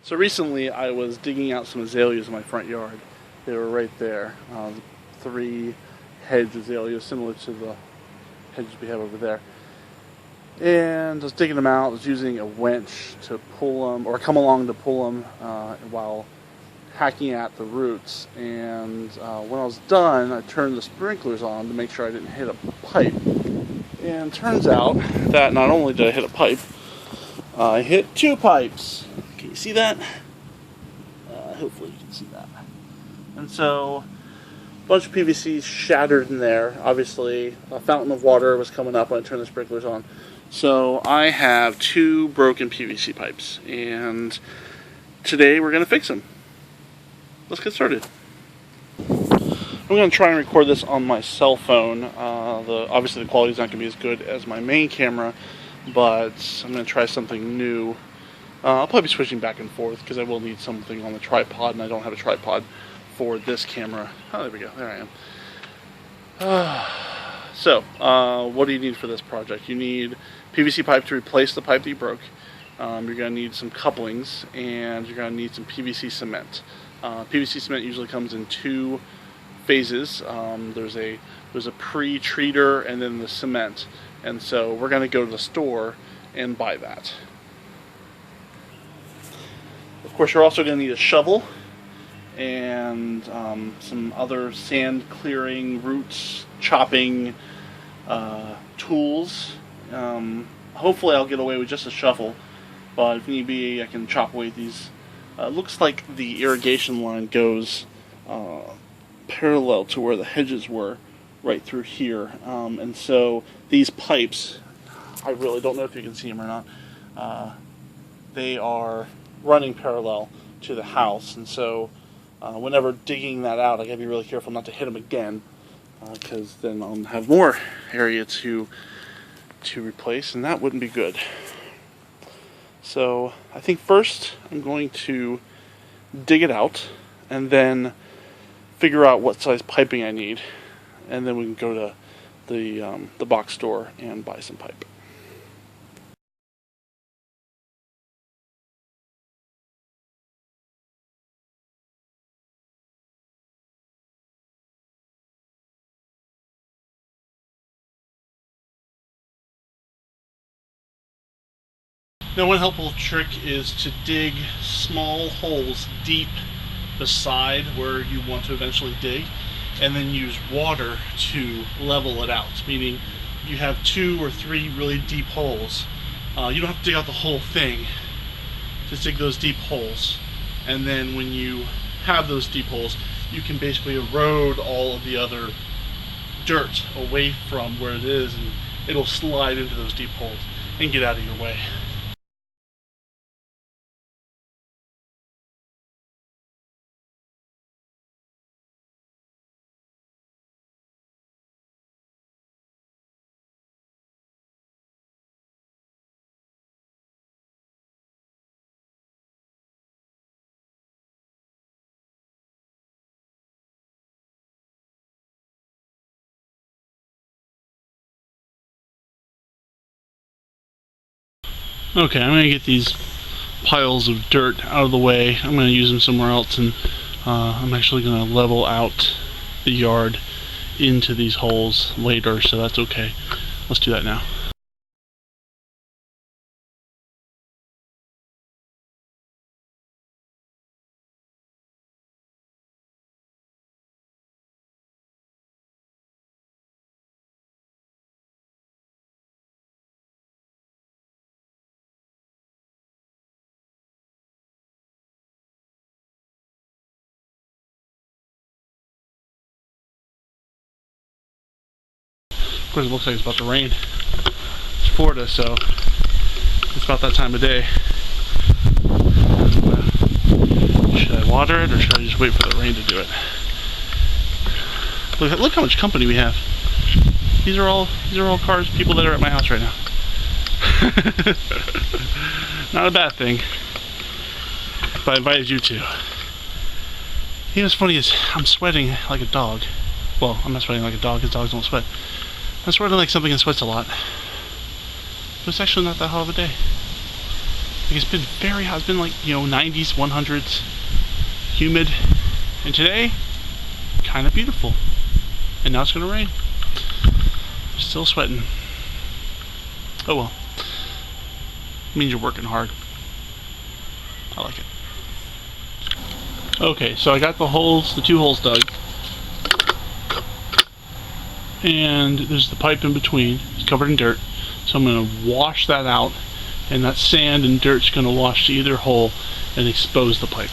So recently I was digging out some azaleas in my front yard. They were right there. 3 hedge azaleas similar to the hedges we have over there. And I was digging them out. I was using a winch to pull them, or come along to pull them while hacking at the roots. And when I was done, I turned the sprinklers on to make sure I didn't hit a pipe. And it turns out that not only did I hit a pipe, I hit 2 pipes. Can you see that? Hopefully you can see that. And so a bunch of PVC shattered in there. Obviously a fountain of water was coming up when I turned the sprinklers on. So I have 2 broken PVC pipes, and today we're going to fix them. Let's get started. I'm going to try and record this on my cell phone. Obviously the quality is not going to be as good as my main camera, but I'm going to try something new. I'll probably be switching back and forth because I will need something on the tripod, and I don't have a tripod for this camera. Oh, there we go. There I am. So, what do you need for this project? You need PVC pipe to replace the pipe that you broke. You're going to need some couplings, and you're going to need some PVC cement. PVC cement usually comes in 2 phases. There's a pre-treater and then the cement. And so we're going to go to the store and buy that. Of course, you're also going to need a shovel and some other sand clearing, roots chopping tools. Hopefully I'll get away with just a shovel, but if need be I can chop away these. Looks like the irrigation line goes parallel to where the hedges were, right through here. And so these pipes, I really don't know if you can see them or not, they are running parallel to the house, and so whenever digging that out I gotta be really careful not to hit them again, because then I'll have more area to replace, and that wouldn't be good. So I think first I'm going to dig it out and then figure out what size piping I need, and then we can go to the box store and buy some pipe. Now, one helpful trick is to dig small holes deep beside where you want to eventually dig, and then use water to level it out, meaning you have 2 or 3 really deep holes. You don't have to dig out the whole thing, just dig those deep holes, and then when you have those deep holes you can basically erode all of the other dirt away from where it is, and it'll slide into those deep holes and get out of your way. Okay, I'm going to get these piles of dirt out of the way. I'm going to use them somewhere else, and I'm actually going to level out the yard into these holes later, so that's okay. Let's do that now. Of course, it looks like it's about to rain. It's Florida, so it's about that time of day. Should I water it, or should I just wait for the rain to do it? Look how much company we have. These are all cars, people that are at my house right now. Not a bad thing, but I invited you to. You know what's funny is I'm sweating like a dog. Well, I'm not sweating like a dog because dogs don't sweat. I'm sweating like something that sweats a lot. But it's actually not that hot of a day. Like, it's been very hot. It's been like, 90s, 100s, humid. And today, kind of beautiful. And now it's going to rain. Still sweating. Oh well. It means you're working hard. I like it. Okay, so I got the 2 holes dug. And there's the pipe in between. It's covered in dirt. So I'm going to wash that out. And that sand and dirt's going to wash to either hole and expose the pipe.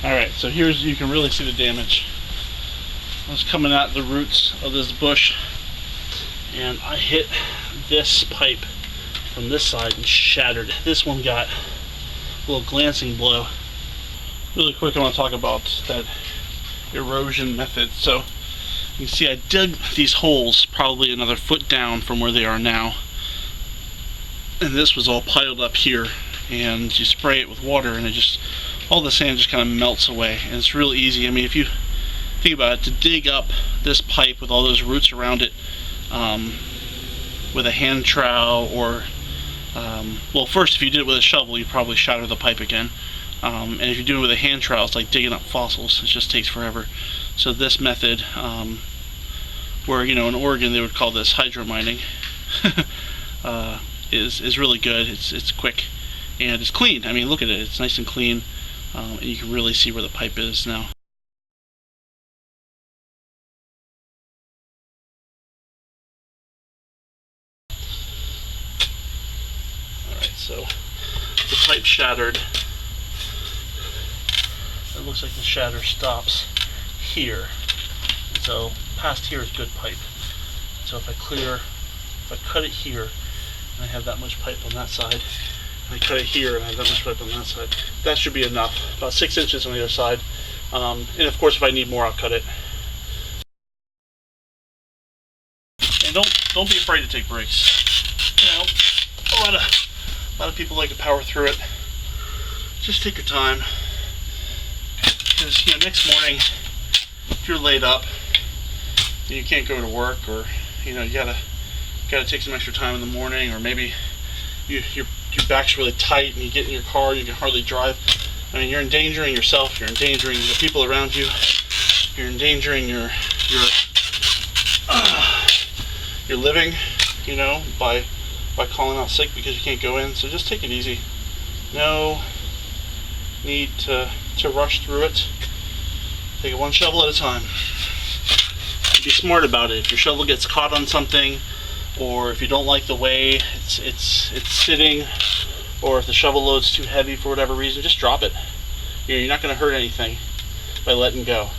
Alright, so you can really see the damage. I was coming at the roots of this bush and I hit this pipe from this side and shattered. This one got a little glancing blow. Really quick, I want to talk about that erosion method. So you can see I dug these holes probably another foot down from where they are now. And this was all piled up here, and you spray it with water and all the sand just kind of melts away, and it's real easy. I mean, if you think about it, to dig up this pipe with all those roots around it with a hand trowel or well, first if you did it with a shovel you'd probably shatter the pipe again, and if you're doing it with a hand trowel it's like digging up fossils. It just takes forever. So this method, where in Oregon they would call this hydromining, is really good. It's quick and it's clean. I mean, look at it, it's nice and clean. And you can really see where the pipe is now. Alright, so the pipe shattered. It looks like the shatter stops here. So past here is good pipe. So if I cut it here, and I have that much pipe on that side, I cut it here and I have that much pipe on that side. That should be enough. About 6 inches on the other side. And of course if I need more I'll cut it. And don't be afraid to take breaks. A lot of people like to power through it. Just take your time. Because next morning if you're laid up and you can't go to work, or you gotta take some extra time in the morning, or maybe your back's really tight and you get in your car and you can hardly drive. I mean, you're endangering yourself, you're endangering the people around you, you're endangering your living, by calling out sick because you can't go in. So just take it easy. No need to rush through it. Take it one shovel at a time. Be smart about it. If your shovel gets caught on something, or if you don't like the way it's sitting, or if the shovel load's too heavy for whatever reason, just drop it. You're not going to hurt anything by letting go.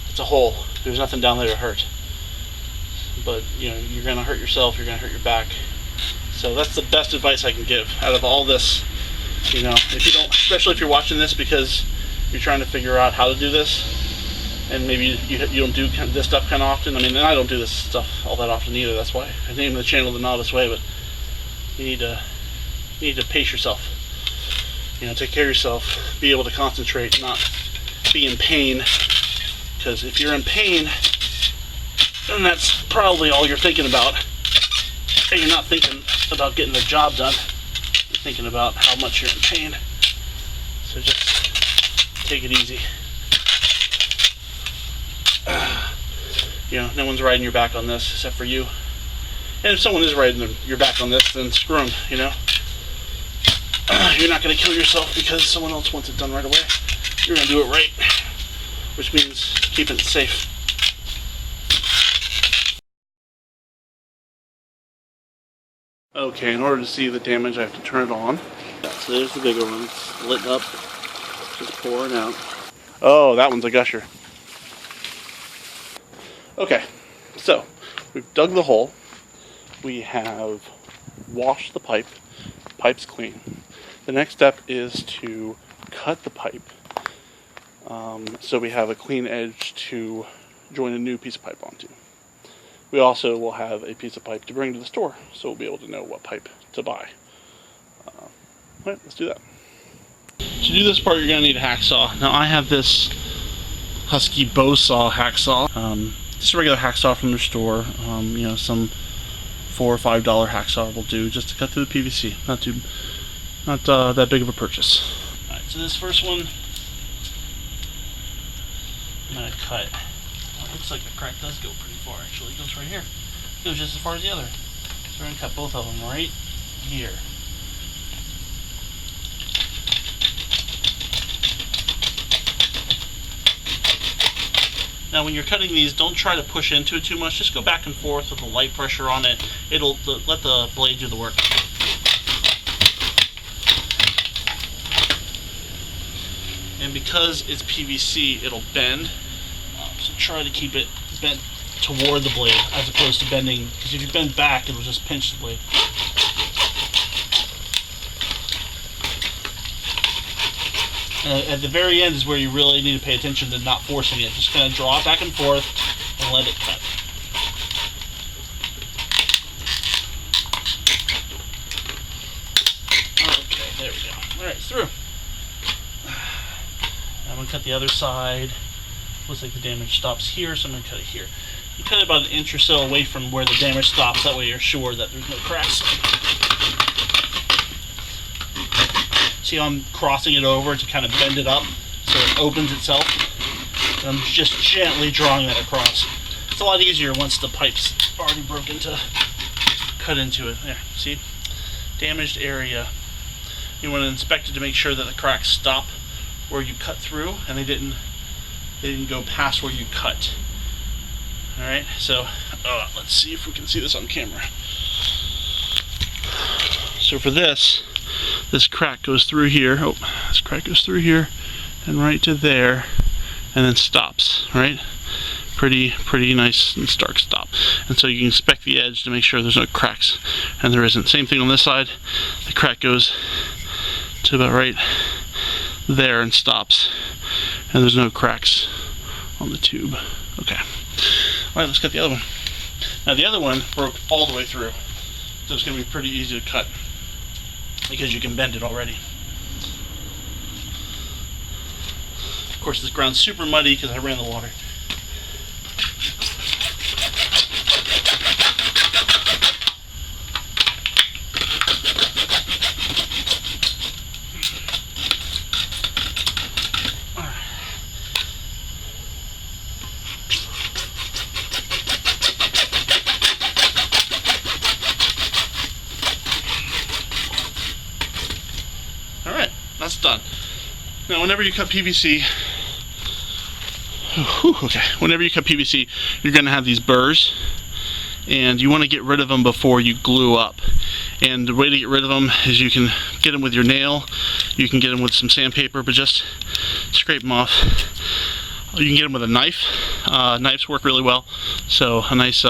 It's a hole. There's nothing down there to hurt. But you're going to hurt yourself. You're going to hurt your back. So that's the best advice I can give out of all this. If you don't, especially if you're watching this because you're trying to figure out how to do this, and maybe you don't do this stuff kind of often. I mean, I don't do this stuff all that often either. That's why I named the channel The Novice Way. But you need to pace yourself. Take care of yourself. Be able to concentrate, not be in pain. Because if you're in pain, then that's probably all you're thinking about. And you're not thinking about getting the job done. You're thinking about how much you're in pain. So just take it easy. No one's riding your back on this except for you. And if someone is riding your back on this, then screw them, You're not going to kill yourself because someone else wants it done right away. You're going to do it right, which means keeping it safe. Okay, in order to see the damage, I have to turn it on. So there's the bigger one. It's lit up, just pouring out. Oh, that one's a gusher. Okay, so we've dug the hole. We have washed the pipe. The pipe's clean. The next step is to cut the pipe. so we have a clean edge to join a new piece of pipe onto. We also will have a piece of pipe to bring to the store, so we'll be able to know what pipe to buy. Alright, let's do that. To do this part, you're going to need a hacksaw. Now I have this Husky bow saw hacksaw, just a regular hacksaw from the store. You know, some $4 or $5 hacksaw will do just to cut through the PVC. Not that big of a purchase. All right, so this first one, I'm gonna cut. Well, it looks like the crack does go pretty far. Actually, it goes right here. It goes just as far as the other. So we're gonna cut both of them right here. Now when you're cutting these, don't try to push into it too much. Just go back and forth with a light pressure on it. It'll let the blade do the work. And because it's PVC, it'll bend. So try to keep it bent toward the blade as opposed to bending, because if you bend back, it'll just pinch the blade. At the very end is where you really need to pay attention to not forcing it. Just kind of draw it back and forth and let it cut. Okay, there we go. Alright, it's through. I'm going to cut the other side. Looks like the damage stops here, so I'm going to cut it here. You cut it about an inch or so away from where the damage stops. That way you're sure that there's no cracks. See how I'm crossing it over to kind of bend it up so it opens itself? And I'm just gently drawing that across. It's a lot easier once the pipe's already broken to cut into it. There, see? Damaged area. You want to inspect it to make sure that the cracks stop where you cut through and they didn't go past where you cut. Alright, so let's see if we can see this on camera. So for this crack goes through here. Oh, this crack goes through here and right to there and then stops, right? Pretty nice and stark stop. And so you can inspect the edge to make sure there's no cracks, and there isn't. Same thing on this side. The crack goes to about right there and stops, and there's no cracks on the tube. Okay. Alright, let's cut the other one. Now the other one broke all the way through, so it's going to be pretty easy to cut because you can bend it already. Of course, this ground's super muddy because I ran the water. Alright, that's done. Now whenever you cut PVC, you're going to have these burrs, and you want to get rid of them before you glue up. And the way to get rid of them is you can get them with your nail, you can get them with some sandpaper, but just scrape them off. You can get them with a knife. Knives work really well, so a nice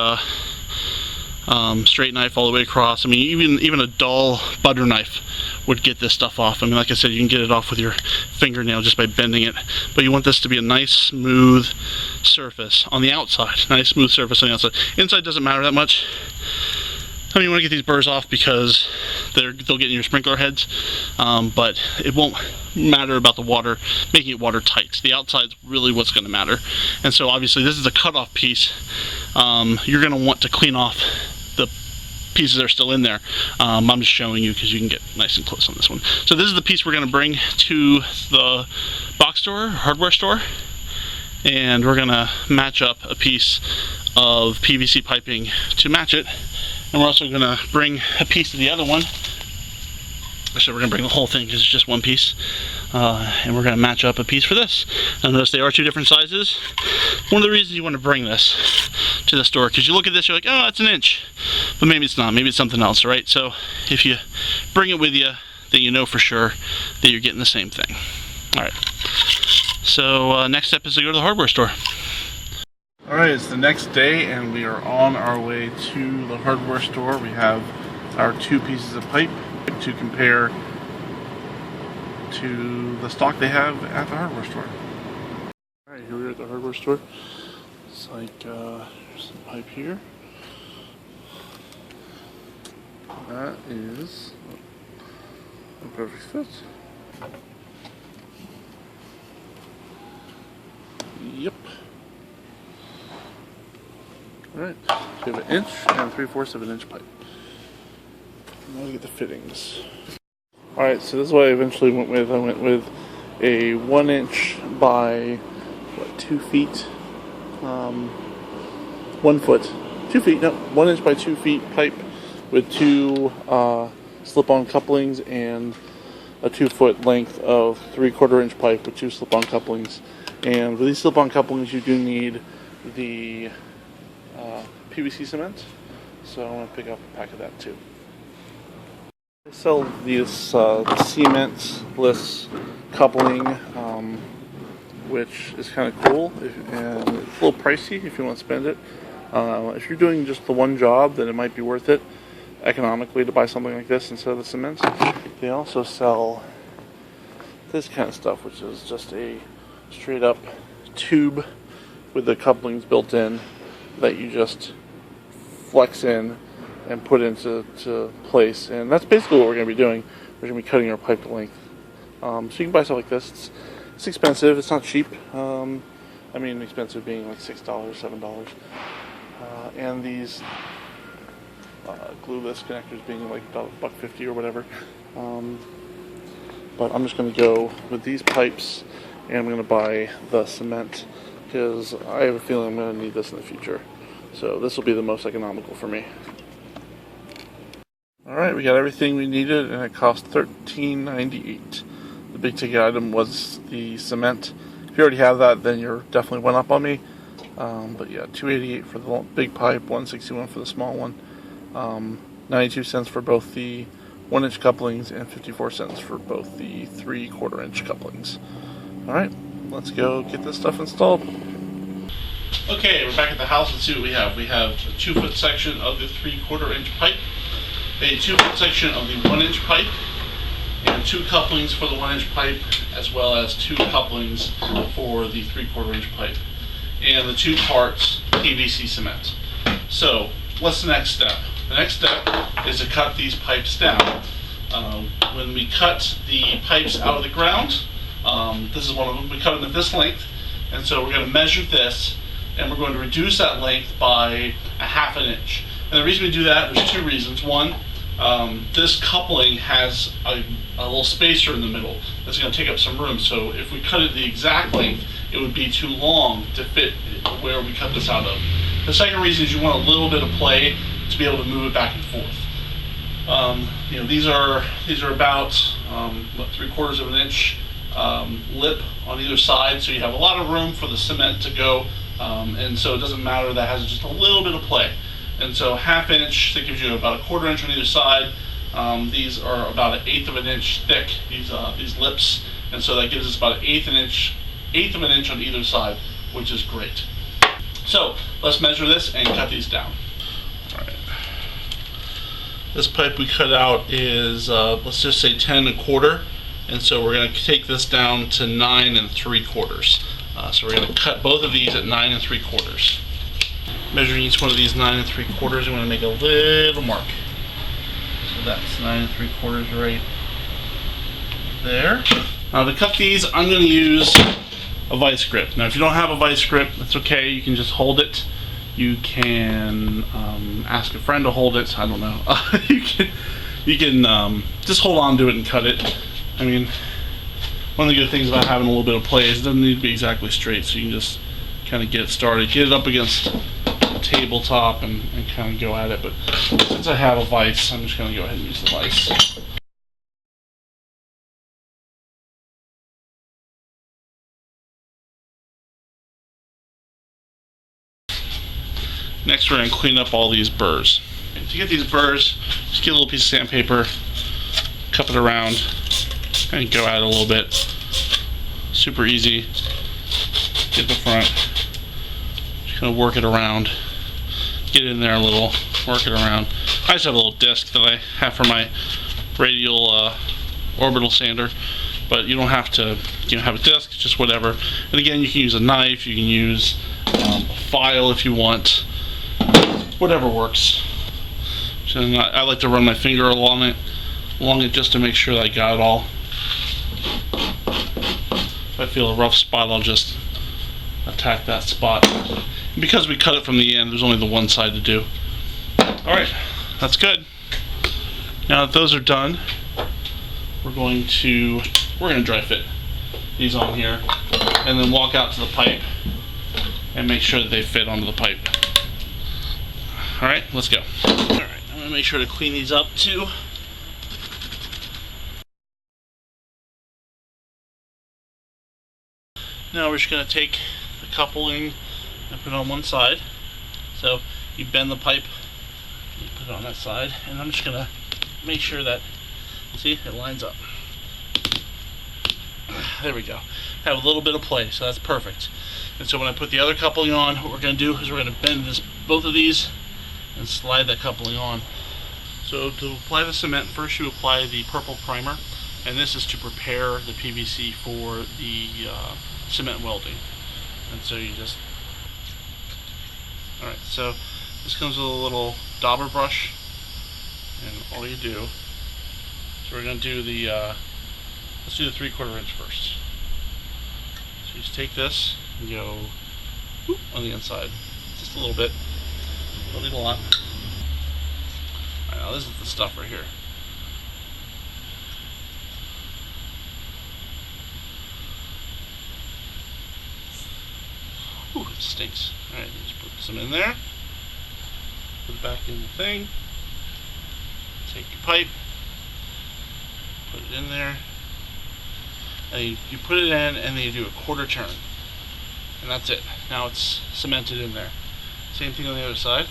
straight knife all the way across. I mean, even a dull butter knife would get this stuff off. I mean, like I said, you can get it off with your fingernail just by bending it, but you want this to be a nice smooth surface on the outside. Nice smooth surface on the outside. Inside doesn't matter that much. I mean, you want to get these burrs off because they'll get in your sprinkler heads, but it won't matter about the water, making it watertight. The outside's really what's going to matter. And so obviously this is a cutoff piece. You're going to want to clean off the pieces that are still in there. I'm just showing you because you can get nice and close on this one. So this is the piece we're going to bring to the box store, hardware store, and we're going to match up a piece of PVC piping to match it. And we're also going to bring a piece of the other one. Actually, we're going to bring the whole thing because it's just one piece. And we're going to match up a piece for this. Now notice they are two different sizes. One of the reasons you want to bring this to the store, because you look at this, you're like, oh, that's an inch. But maybe it's not. Maybe it's something else, right? So if you bring it with you, then you know for sure that you're getting the same thing. Alright. So next step is to go to the hardware store. Alright, it's the next day and we are on our way to the hardware store. We have our two pieces of pipe to compare to the stock they have at the hardware store. Alright, here we are at the hardware store. It's like, there's some pipe here. That is a perfect fit. Yep. Alright, so we have an inch and 3/4 of an inch pipe. Now we get the fittings. Alright, so this is what I eventually went with. I went with a 1 inch by 2 feet, 1 foot, 2 feet, no, 1 inch by 2 feet pipe with 2 slip-on couplings and a 2 foot length of 3/4 inch pipe with 2 slip-on couplings. And with these slip-on couplings, you do need the PVC cement, so I'm going to pick up a pack of that too. I sell these cementless coupling, which is kind of cool, and it's a little pricey if you want to spend it. If you're doing just the one job, then it might be worth it economically to buy something like this instead of the cement. They also sell this kind of stuff, which is just a straight up tube with the couplings built in that you just flex in and put into place, and that's basically what we're going to be doing. We're going to be cutting our pipe to length. So you can buy stuff like this. It's expensive. It's not cheap. I mean, expensive being like $6, $7, and these glueless connectors being like $1.50 or whatever. But I'm just going to go with these pipes, and I'm going to buy the cement because I have a feeling I'm going to need this in the future. So this will be the most economical for me. Alright, we got everything we needed, and it cost $13.98. The big ticket item was the cement. If you already have that, then you're definitely went up on me. But yeah, $2.88 for the big pipe, $1.61 for the small one, 92 cents for both the 1 inch couplings, and 54 cents for both the 3/4 inch couplings. Alright, let's go get this stuff installed. Okay, we're back at the house. Let's see what we have. We have a 2 foot section of the 3/4 inch pipe, a 2 foot section of the 1 inch pipe, and 2 couplings for the 1 inch pipe, as well as 2 couplings for the 3/4 inch pipe, and the 2 parts PVC cement. So, what's the next step? The next step is to cut these pipes down. When we cut the pipes out of the ground, this is one of them, we cut them at this length, and so we're going to measure this, and we're going to reduce that length by 1/2 inch. And the reason we do that, there's 2 reasons. One, this coupling has a little spacer in the middle that's going to take up some room, so if we cut it the exact length, it would be too long to fit where we cut this out of. The second reason is you want a little bit of play to be able to move it back and forth. You know, these are about 3/4 of an inch lip on either side, so you have a lot of room for the cement to go, and so it doesn't matter that has just a little bit of play. And so 1/2 inch, that gives you about 1/4 inch on either side. These are about 1/8 of an inch thick, these lips, and so that gives us about 1/8 of an inch on either side, which is great. So let's measure this and cut these down. All right. This pipe we cut out is let's just say 10 1/4, and so we're going to take this down to 9 3/4. So we're going to cut both of these at 9 3/4. Measuring each one of these 9 3/4, I'm going to make a little mark. So that's 9 3/4 right there. Now to cut these, I'm going to use a vice grip. Now if you don't have a vice grip, that's okay. You can just hold it. You can ask a friend to hold it. I don't know. you can just hold on to it and cut it. I mean, one of the good things about having a little bit of play is it doesn't need to be exactly straight, so you can just kind of get it started, get it up against the tabletop and kind of go at it. But since I have a vise, I'm just going to go ahead and use the vise. Next, we're going to clean up all these burrs. To get these burrs, just get a little piece of sandpaper, cup it around, and go at it a little bit. Super easy. Get the front, just kind of work it around, get in there a little, work it around. I just have a little disc that I have for my radial orbital sander, but you don't have to, have a disc. Just whatever. And again, you can use a knife. You can use a file if you want. Whatever works. So I like to run my finger along it just to make sure that I got it all. If I feel a rough spot, I'll just attack that spot. And because we cut it from the end, there's only the one side to do. Alright, that's good. Now that those are done, we're going to dry fit these on here and then walk out to the pipe and make sure that they fit onto the pipe. Alright, let's go. Alright, I'm going to make sure to clean these up too. Now we're just going to take the coupling and put it on one side. So you bend the pipe, you put it on that side, and I'm just going to make sure that, see, it lines up. There we go. Have a little bit of play, so that's perfect. And so when I put the other coupling on, what we're going to do is we're going to bend both of these and slide that coupling on. So to apply the cement, first you apply the purple primer, and this is to prepare the PVC for the cement welding. And so you just, alright, so this comes with a little dauber brush, and all you do, so we're going to do the, let's do the 3/4 inch first. So you just take this and go whoop, on the inside, just a little bit, don't need a lot. Alright, now this is the stuff right here. Ooh, it stinks. Alright, just put some in there. Put it back in the thing. Take your pipe. Put it in there. And you put it in and then you do a 1/4 turn. And that's it. Now it's cemented in there. Same thing on the other side.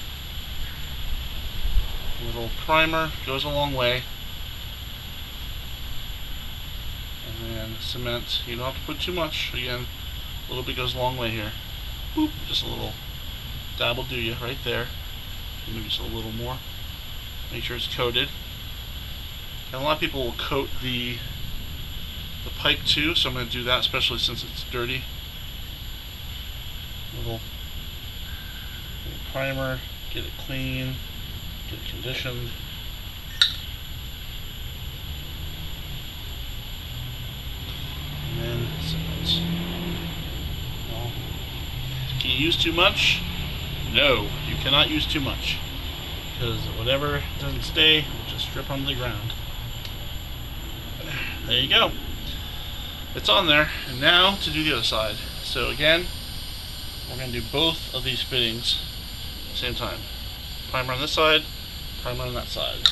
A little primer goes a long way. And then cement. You don't have to put too much. Again, a little bit goes a long way here. Boop, just a little dab will do you right there. Maybe just a little more. Make sure it's coated. And a lot of people will coat the pipe too, so I'm going to do that, especially since it's dirty. Little primer, get it clean, get it conditioned. And then cement. Can you use too much? No, you cannot use too much, because whatever doesn't stay will just drip on the ground. There you go. It's on there. And now to do the other side. So again, we're going to do both of these fittings at the same time. Primer on this side, primer on that side.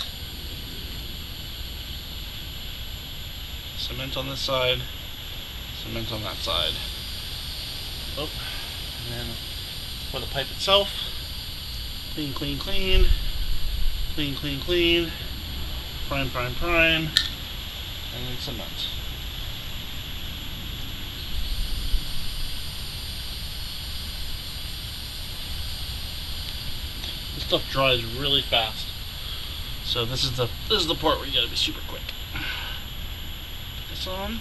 Cement on this side, cement on that side. Oh. And then for the pipe itself, clean, clean, clean, clean, clean, clean, prime, prime, prime, and then cement. This stuff dries really fast, so this is the part where you gotta be super quick. Put this on.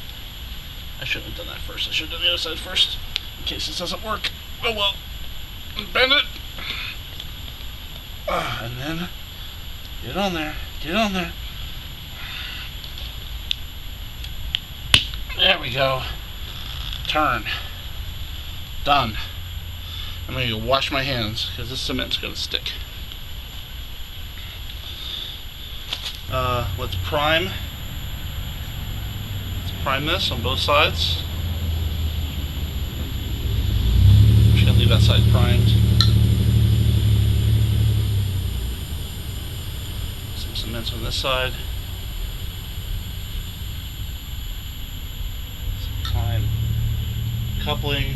I shouldn't have done that first. I should have done the other side first, in case this doesn't work. Oh well. Bend it. And then get on there. Get on there. There we go. Turn. Done. I'm going to go wash my hands because this cement's going to stick. Let's prime. Let's prime this on both sides. Leave that side primed. Some cement on this side. Some prime coupling.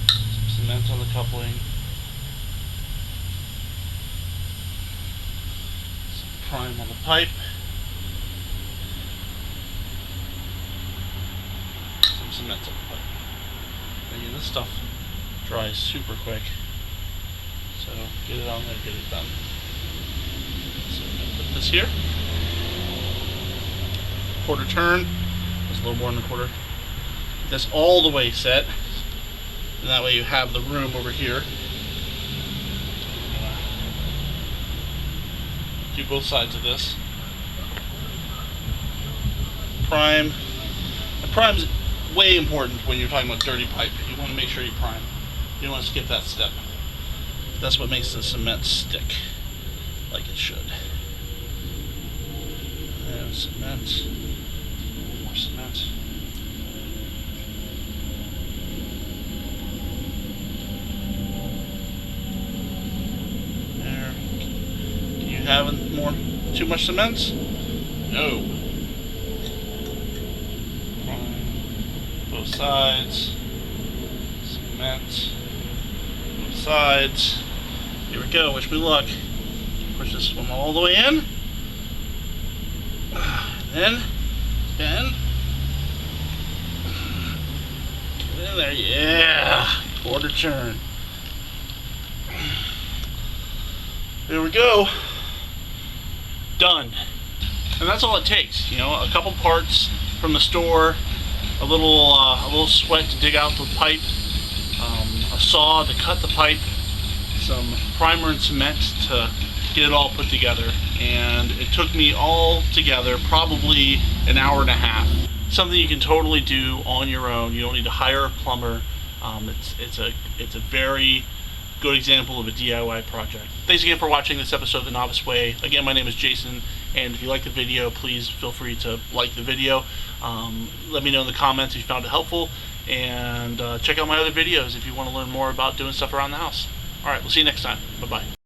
Some cement on the coupling. Some prime on the pipe. Some cement on the pipe. Again, this stuff dries super quick, so get it on there, get it done. So I'm going to put this here. quarter turn. There's a little more than a quarter. That's all the way set, and that way you have the room over here. Do both sides of this. Prime. And prime's way important when you're talking about dirty pipe. You want to make sure you prime. You don't want to skip that step. That's what makes the cement stick like it should. And cement. More cement. There. Do you have too much cement? No. Both sides. Cement. Both sides. Here we go. Wish me luck. Push this one all the way in. Then bend. Get in there. Yeah. Quarter turn. There we go. Done. And that's all it takes. You know, a couple parts from the store, a little sweat to dig out the pipe, a saw to cut the pipe, some primer and cement to get it all put together, and it took me all together probably an hour and a half. Something you can totally do on your own. You don't need to hire a plumber. It's a very good example of a DIY project. Thanks again for watching this episode of The Novice Way. Again, my name is Jason, and if you like the video, please feel free to like the video. Let me know in the comments if you found it helpful, and check out my other videos if you want to learn more about doing stuff around the house. Alright, we'll see you next time. Bye-bye.